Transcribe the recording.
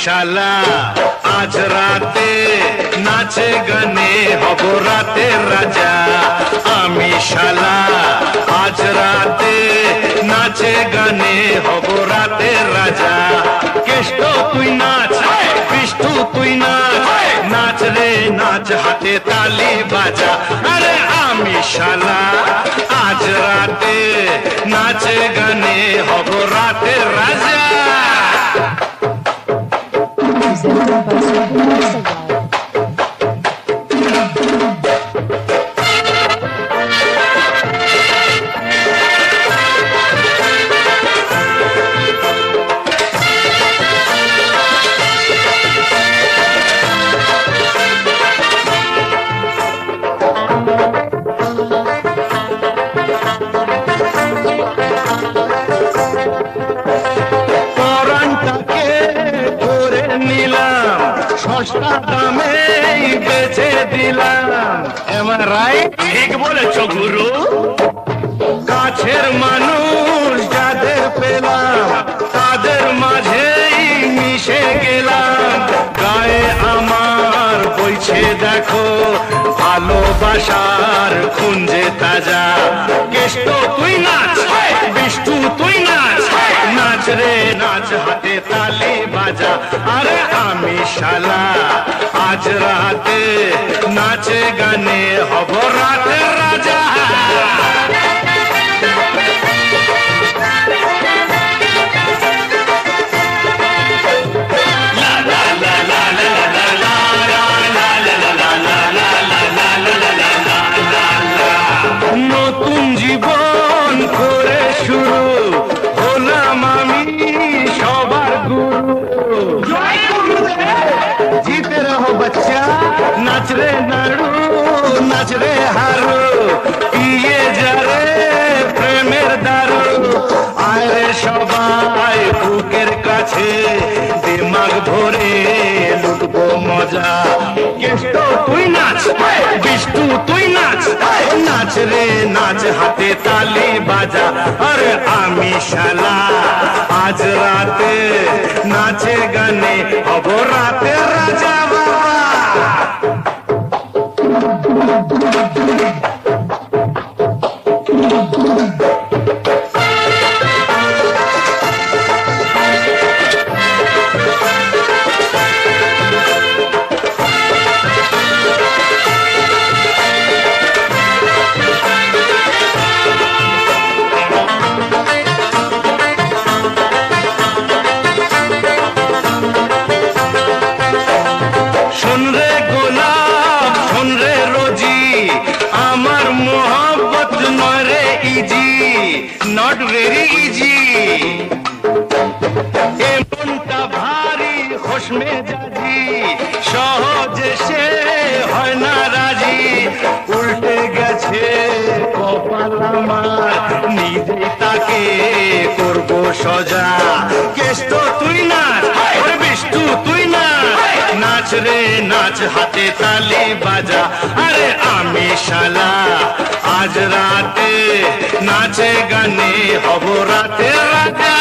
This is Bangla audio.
শালা আজ রাতে নাচে গানে হব রাতের রাজা। আমি শালা আজ রাতে নাচে গানে হব রাতের রাজা। কেষ্ট তুই নাচ, বিষ্টু তুই নাচ, নাচ রে নাচ হাতে তালি বাজা। আরে আমি শালা আজ রাতে নাচে গানে হব রাতের রাজা। সস্তা দামে বেচে দিলাম। Am I right? ঠিক বলেছো গুরু। কাছের মানুষ যাদের পেলাম তাদের মাঝেই মিশে গেলাম। গায়ে আমার বইছে দেখো ভালোবাসার খুঁজে তাজা। কেষ্ট তুই নাচ, বিষ্টু তুই নাচ, নাচ রে নাচ হাতে তালি বাজা। আরে আমি শালা আজ রাতে নাচে গানে হব রাতের রাজা। নতুন জীবন করে শুরু হলাম আমি সবার গুরু। जीते रहो बच्चा, नाच रे नाड़ू, नाच रे हारू, पिए जा रे प्रेमेर दारू। आय रे सबाई बुकेर काछे दिमाग भरे लुटबो मजा। केষ্ট तुई नाच, बिष्टु तुई नाच, नाच रे नाच हाथे ताली बाजा। अरे आमी शाला आज राते नाचे गाने हब राते राजा बाबा। Not very easy. এমনটা ভারী হোশ মেজাজি সহজে সে হয় না রাজি। উল্টে গেছে কপাল আমার নিজেই তাকে করব সজা। কেষ্ট তুই নাচ, বিষ্টু তুই নাচ, নাচ রে নাচ হাতে তালি বাজা। আরে আমি শালা আজ রাতে নাচে গানে হব রাতে রাজা।